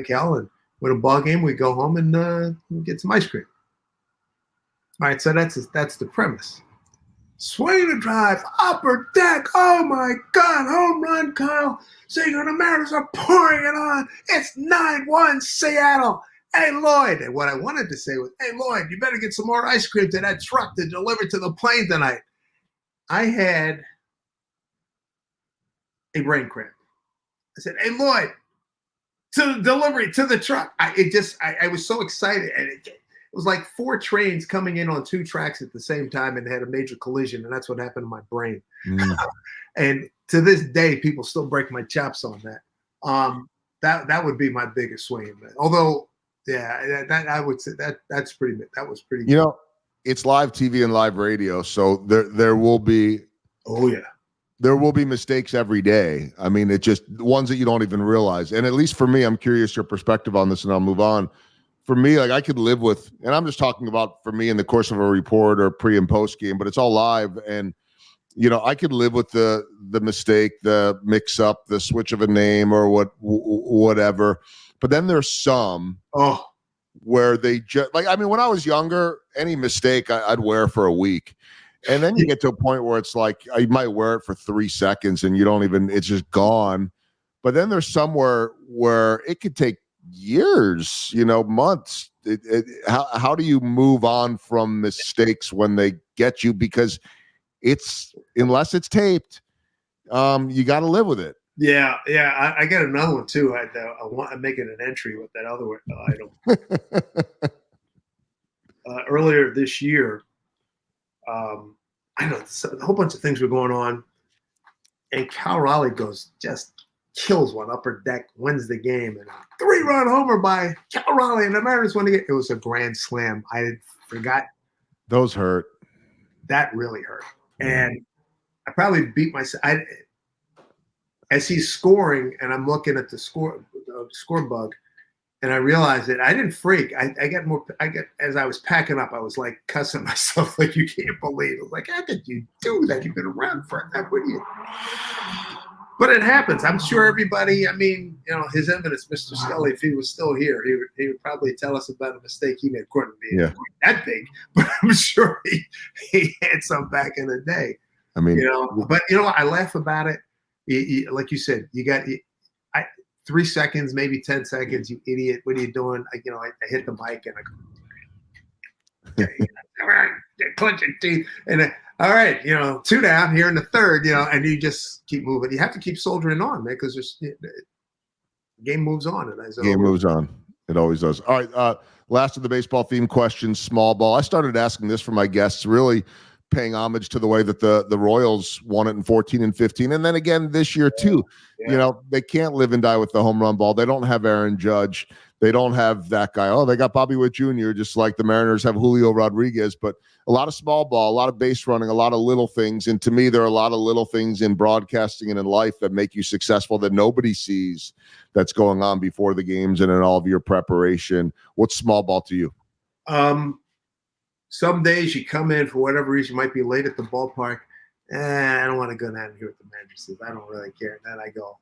hell, and win a ball game, we go home and get some ice cream. All right, so that's the premise. Swing and drive, upper deck. Oh my God, home run, Kyle Seager. The Mariners are pouring it on. It's 9-1 Seattle. Hey, Lloyd. And what I wanted to say was, hey, Lloyd, you better get some more ice cream to that truck to deliver to the plane tonight. I had a brain cramp. I said, hey, Lloyd, to the delivery, to the truck. I was so excited. And it was like 4 trains coming in on 2 tracks at the same time and had a major collision. And that's what happened to my brain. And to this day, people still break my chops on that. That would be my biggest swing. Although, yeah, that I would say that was pretty good. It's live TV and live radio. So there will be. Oh, yeah. There will be mistakes every day. I mean, it just ones that you don't even realize. And at least for me, I'm curious your perspective on this, and I'll move on. For me, like I could live with, and I'm just talking about for me in the course of a report or pre and post game, but it's all live. And, I could live with the mistake, the mix up, the switch of a name or whatever. But then there's some where they just when I was younger, any mistake I'd wear for a week. And then you get to a point where it's like I might wear it for 3 seconds and it's just gone. But then there's somewhere where it could take years, months. How do you move on from mistakes when they get you? Because unless it's taped, you got to live with it. Yeah. I got another one too. I'm making an entry with that other item. Earlier this year, I know a whole bunch of things were going on, and Cal Raleigh just kills one upper deck, wins the game, and a 3-run homer by Cal Raleigh, and the Mariners won the game. It was a grand slam. I forgot. Those hurt. That really hurt, and I probably beat myself. As he's scoring, and I'm looking at the score bug, and I realized that I didn't freak. I as I was packing up, I was like cussing myself like, you can't believe it. I was like, how did you do that? You've been around for that. What do you? But it happens. I'm sure everybody, his evidence, Mr. Scully, if he was still here, he would probably tell us about a mistake he made. Couldn't be that big, but I'm sure he had some back in the day. But I laugh about it. Like you said, you got 3 seconds, maybe 10 seconds, you idiot. What are you doing? I hit the mic and I go, clench your teeth. And all right, 2 down here in the third, and you just keep moving. You have to keep soldiering on, man, because the game moves on. Game moves on. It always does. All right, last of the baseball theme questions, small ball. I started asking this for my guests, really paying homage to the way that the Royals won it in 14 and 15. And then again this year too. Yeah. They can't live and die with the home run ball. They don't have Aaron Judge. They don't have that guy. Oh, they got Bobby Witt Jr., just like the Mariners have Julio Rodriguez. But a lot of small ball, a lot of base running, a lot of little things. And to me, there are a lot of little things in broadcasting and in life that make you successful that nobody sees that's going on before the games and in all of your preparation. What's small ball to you? Some days you come in for whatever reason, you might be late at the ballpark. I don't want to go down here with the manager says. I don't really care. And then I go,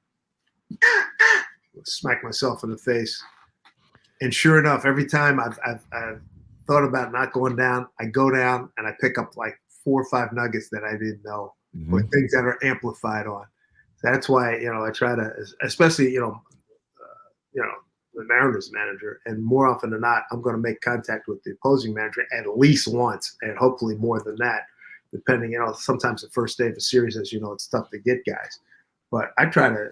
smack myself in the face. And sure enough, every time I've thought about not going down, I go down and I pick up like 4 or 5 nuggets that I didn't know, or things that are amplified on. That's why, I try to, especially, the Mariners manager, and more often than not, I'm going to make contact with the opposing manager at least once, and hopefully more than that, depending, sometimes the first day of a series, as you know, it's tough to get guys. But I try to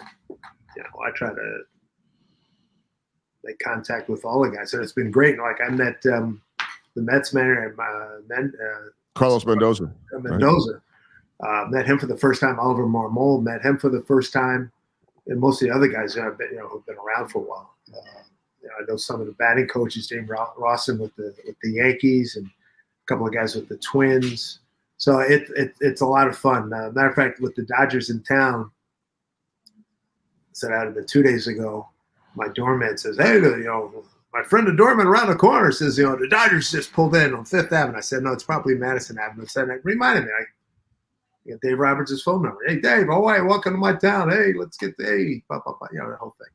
make contact with all the guys, and it's been great. Like I met the Mets manager, Carlos Mendoza. Met him for the first time. Oliver Marmol met him for the first time, and most of the other guys who've been around for a while. I know some of the batting coaches, James Rawson with the Yankees, and a couple of guys with the Twins. So it's a lot of fun. Matter of fact, with the Dodgers in town, out of the 2 days ago, my doorman says, "Hey, my friend the doorman around the corner says, the Dodgers just pulled in on 5th Avenue." I said, "No, it's probably Madison Avenue." So it reminded me, I got Dave Roberts' phone number. "Hey, Dave, all right, welcome to my town. Hey, let's get the that whole thing."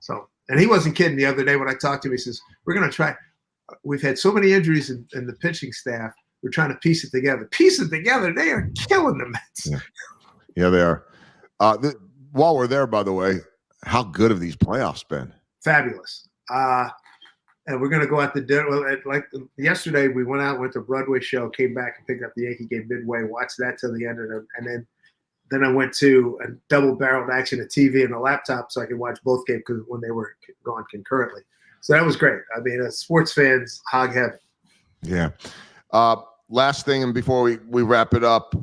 So, and he wasn't kidding the other day when I talked to him. He says, "We're going to try. We've had so many injuries in the pitching staff. We're trying to piece it together. Piece it together. They are killing the Mets." Yeah, they are. While we're there, by the way, how good have these playoffs been? Fabulous. And we're going to go out to dinner. Like yesterday, we went to a Broadway show, came back and picked up the Yankee game midway, watched that till the end of it. And then I went to a double-barreled action, a TV and a laptop, so I could watch both games when they were going concurrently. So that was great. I mean, sports fans, hog heaven. Yeah. Last thing, and before we wrap it up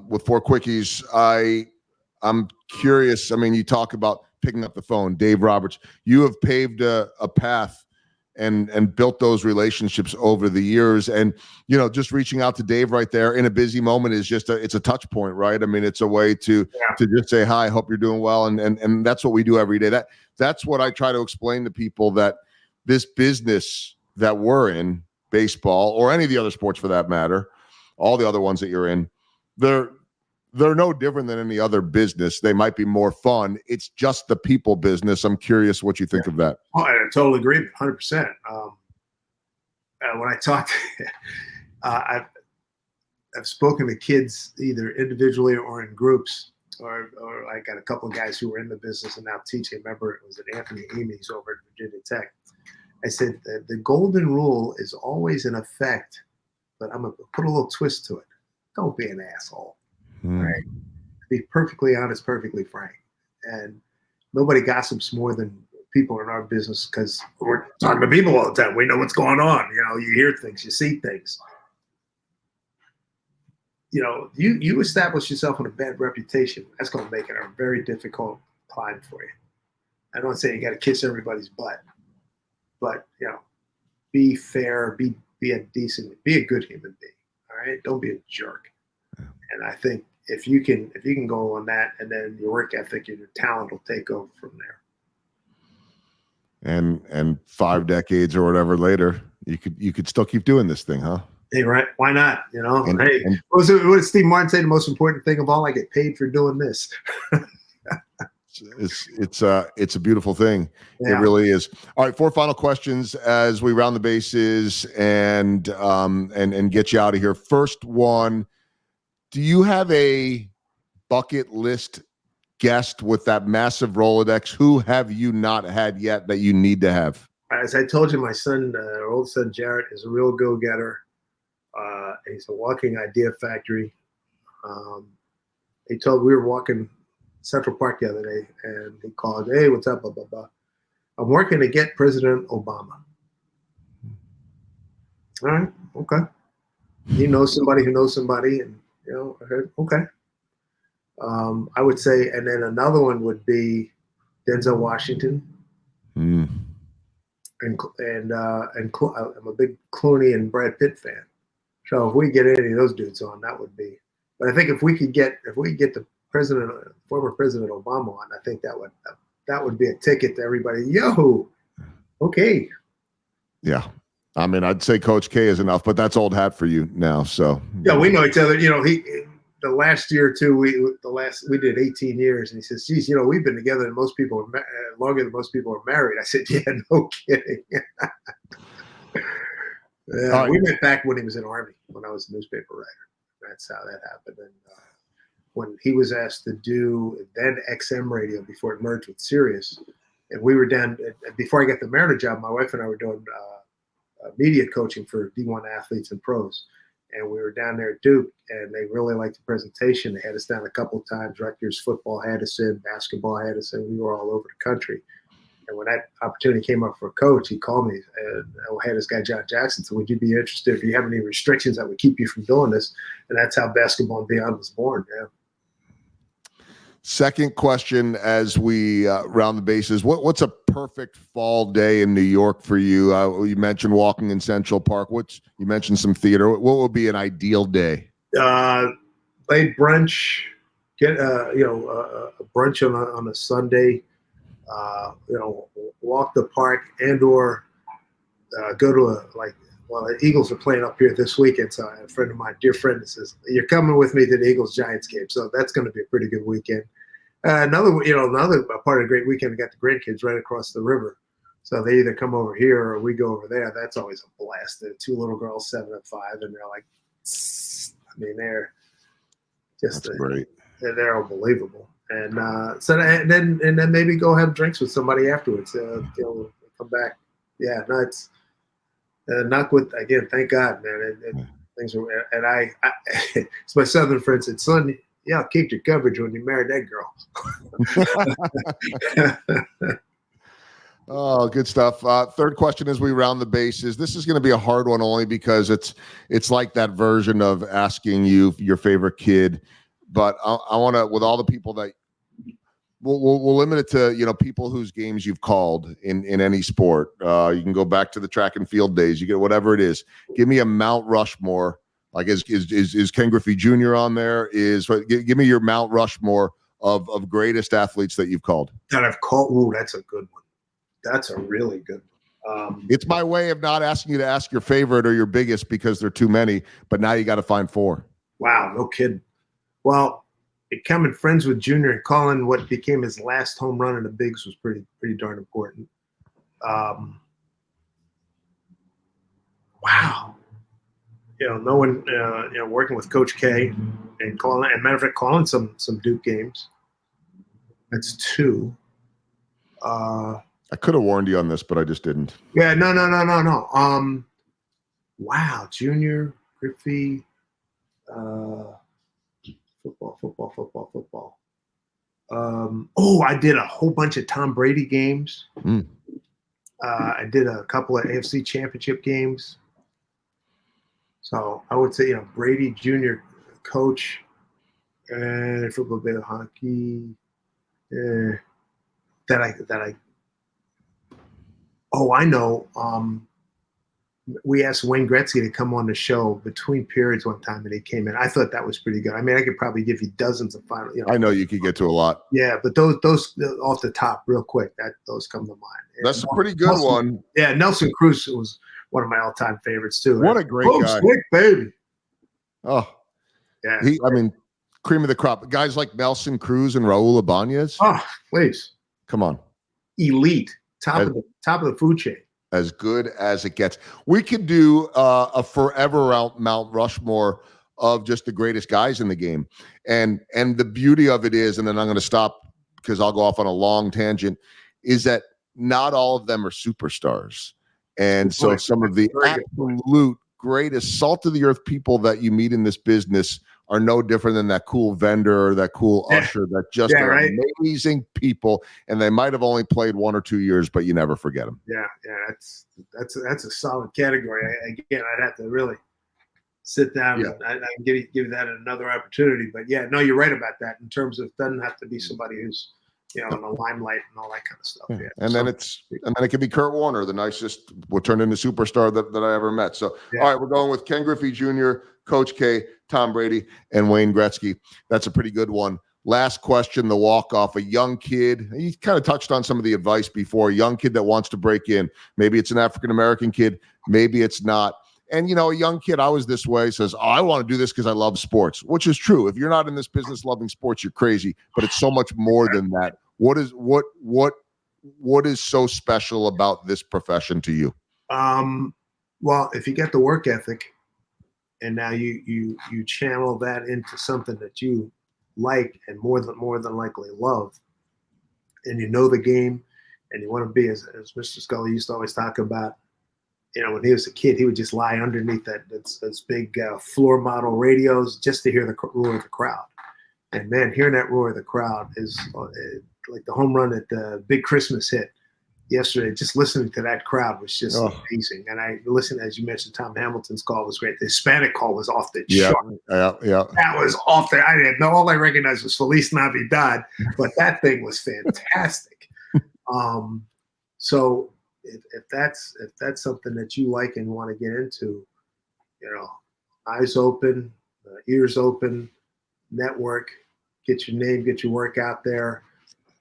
with 4 quickies, I'm curious. I mean, you talk about picking up the phone, Dave Roberts. You have paved a path and built those relationships over the years. And, just reaching out to Dave right there in a busy moment is it's a touch point, right? I mean, it's a way to just say, "Hi, hope you're doing well." And that's what we do every day. That's what I try to explain to people, that this business that we're in, baseball or any of the other sports for that matter, all the other ones that you're in, they're no different than any other business. They might be more fun. It's just the people business. I'm curious what you think of that. Oh, I totally agree, 100%. When I talk, I've spoken to kids either individually or in groups, or I got a couple of guys who were in the business and now teaching. Remember, it was at Anthony Amy's over at Virginia Tech. I said, the golden rule is always in effect, but I'm going to put a little twist to it. Don't be an asshole. All right? Be perfectly honest, perfectly frank. And nobody gossips more than people in our business because we're talking to people all the time. We know what's going on. You know, you hear things, you see things. You know, you establish yourself in a bad reputation. That's going to make it a very difficult climb for you. I don't say you got to kiss everybody's butt, but you know, be fair, be a good human being. All right, don't be a jerk. And I think if you can go on that, and then your work ethic and your talent will take over from there. And 5 decades or whatever later, you could still keep doing this thing, huh? Hey, right? Why not? You know, what did Steve Martin say? The most important thing of all, I get paid for doing this. It's a beautiful thing. Yeah. It really is. All right, 4 final questions as we round the bases and get you out of here. First one, do you have a bucket list guest with that massive Rolodex? Who have you not had yet that you need to have? As I told you, my son, our old son Jarrett, is a real go-getter. He's a walking idea factory. We were walking Central Park the other day, and he called, "Hey, what's up, blah, blah, blah. I'm working to get President Obama." All right, okay. He knows somebody who knows somebody, and you know, I heard, okay. I would say, and then another one would be Denzel Washington. And I'm a big Clooney and Brad Pitt fan. So if we get any of those dudes on, that would be. But I think if we could get the former President Obama on, I think that would be a ticket to everybody. Yo, okay. Yeah, I mean, I'd say Coach K is enough, but that's old hat for you now. So yeah, we know each other. You know, the last year or two, we did 18 years, and he says, "Geez, you know, we've been together, and most people are longer than most people are married." I said, "Yeah, no kidding." Yeah, right. We met back when he was in Army, when I was a newspaper writer. That's how that happened. And when he was asked to do then XM radio before it merged with Sirius, and we were down before I got the Mariner job, my wife and I were doing media coaching for D1 athletes and pros. And we were down there at Duke, and they really liked the presentation. They had us down a couple of times. Rutgers football had us in, basketball had us in. We were all over the country. And when that opportunity came up for a coach, he called me and I had this guy, John Jackson, said, "Would you be interested? Do you have any restrictions that would keep you from doing this?" And that's how Basketball and Beyond was born. Yeah. Second question as we round the bases. What's a perfect fall day in New York for you? You mentioned walking in Central Park. You mentioned some theater. What would be an ideal day? Late brunch, get a brunch on a Sunday. Walk the park and/or go to the Eagles are playing up here this weekend. So a friend of mine, dear friend, says, "You're coming with me to the Eagles-Giants game." So that's going to be a pretty good weekend. Another part of a great weekend, we got the grandkids right across the river. So they either come over here or we go over there. That's always a blast. They're 2 little girls, 7 and 5, and they're like, they're just great. They're unbelievable. And then maybe go have drinks with somebody afterwards. Come back. Yeah, no, it's not with, again, thank God, man. Things are, and I it's my Southern friend said, "Son, yeah, I'll keep your coverage when you marry that girl." Oh, good stuff. Third question as we round the bases. This is going to be a hard one only because it's like that version of asking you your favorite kid. But I want to, with all the people that we'll limit it to, people whose games you've called in any sport. You can go back to the track and field days. You get whatever it is. Give me a Mount Rushmore. Like is Ken Griffey Jr. on there? Give me your Mount Rushmore of greatest athletes that you've called. That I've called. Ooh, that's a good one. That's a really good one. It's my way of not asking you to ask your favorite or your biggest because there are too many. But now you got to find 4. Wow, no kidding. Well, becoming friends with Junior and calling what became his last home run in the bigs was pretty darn important. Wow. no one, working with Coach K and matter of fact, calling some Duke games. That's 2. I could have warned you on this, but I just didn't. Yeah, no. Wow, Junior, Griffey, football. I did a whole bunch of Tom Brady games. I did a couple of AFC Championship games. So I would say, Brady, Junior, Coach, and football, bit of hockey. I know. We asked Wayne Gretzky to come on the show between periods one time, and he came in. I thought that was pretty good. I mean, I could probably give you dozens of final. I know you could get to a lot. Yeah, but those off the top, real quick, those come to mind. That's a pretty good one. Yeah, Nelson Cruz was one of my all-time favorites too. What a great guy, slick baby. Oh, yeah. Cream of the crop. Guys like Nelson Cruz and Raul Ibanez. Oh, please, come on, elite, top of the food chain. As good as it gets. We could do a forever Mount Rushmore of just the greatest guys in the game. And the beauty of it is, and then I'm going to stop because I'll go off on a long tangent, is that not all of them are superstars. And so some of the absolute greatest salt of the earth people that you meet in this business are no different than that cool vendor or that cool usher that just are amazing people, and they might have only played 1 or 2 years, but you never forget them. Yeah, that's a solid category. I'd have to really sit down and I can give that another opportunity. But you're right about that in terms of doesn't have to be somebody who's in the limelight and all that kind of stuff. Yeah. And then it can be Kurt Warner, the nicest, what turned into superstar that I ever met. So all right, we're going with Ken Griffey Jr., Coach K, Tom Brady, and Wayne Gretzky. That's a pretty good one. Last question, the walk-off. A young kid, you kind of touched on some of the advice before, a young kid that wants to break in. Maybe it's an African-American kid, maybe it's not. And, a young kid, I was this way, says, I want to do this because I love sports, which is true. If you're not in this business loving sports, you're crazy. But it's so much more than that. What is so special about this profession to you? Well, if you get the work ethic, and now you channel that into something that you like and more than likely love, and you know the game, and you want to be as Mr. Scully used to always talk about. When he was a kid, he would just lie underneath those big floor model radios just to hear the roar of the crowd. And man, hearing that roar of the crowd is like the home run at the big Christmas hit yesterday. Just listening to that crowd was just amazing. And I listened, as you mentioned, Tom Hamilton's call was great. The Hispanic call was off the chart. Yeah. That was off there. All I recognized was Feliz Navidad, but that thing was fantastic. So if that's something that you like and want to get into, eyes open, ears open, network, get your name, get your work out there.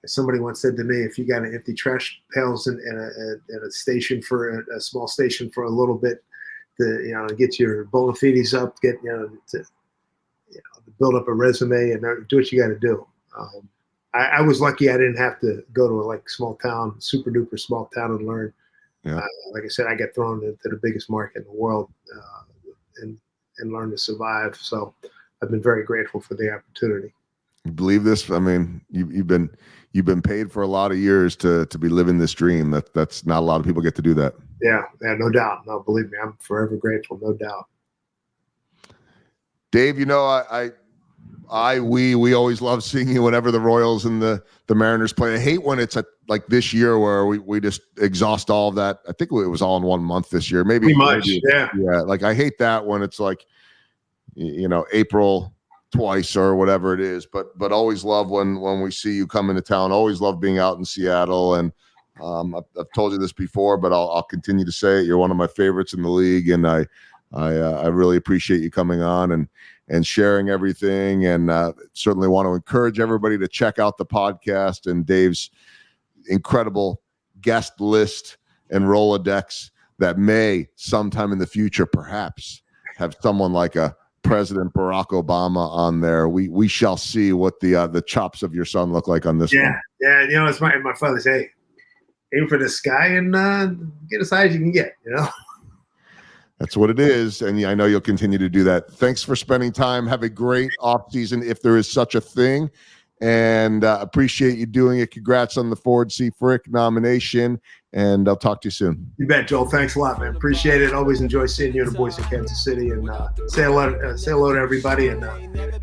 Somebody once said to me, if you got an empty trash pails in a station for a small station for a little bit, to get your bona fides up, to build up a resume and do what you got to do. I was lucky I didn't have to go to a small town, super duper small town, and learn. Yeah. Like I said, I got thrown into the biggest market in the world and learned to survive. So I've been very grateful for the opportunity. You believe this? I mean, you've been paid for a lot of years to be living this dream. That's not a lot of people get to do that. Yeah, no doubt. No, believe me, I'm forever grateful, no doubt. Dave, we always love seeing you whenever the Royals and the Mariners play. I hate when it's like this year where we just exhaust all of that. I think it was all in 1 month this year. Maybe much. Yeah. Like I hate that when it's like, April twice or whatever it is, but always love when we see you come into town. Always love being out in Seattle, and I've told you this before, but I'll continue to say it. You're one of my favorites in the league, and I really appreciate you coming on and sharing everything, and certainly want to encourage everybody to check out the podcast and Dave's incredible guest list and Rolodex that may sometime in the future perhaps have someone like a President Barack Obama on there. We shall see what the chops of your son look like on this one. Yeah. It's my father say, aim for the sky and get as high as you can get. That's what it is. And I know you'll continue to do that. Thanks for spending time. Have a great off season, if there is such a thing. And appreciate you doing it. Congrats on the Ford C. Frick nomination. And I'll talk to you soon. You bet, Joel. Thanks a lot, man. Appreciate it. Always enjoy seeing you and the boys in Kansas City. And say hello to everybody. And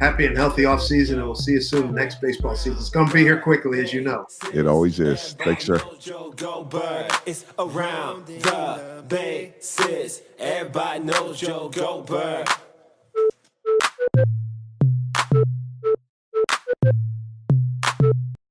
happy and healthy off season. And we'll see you soon next baseball season. It's going to be here quickly, as you know. It always is. Thanks, sir. Joel Goldberg. It's around the bases. Everybody knows Joel Goldberg.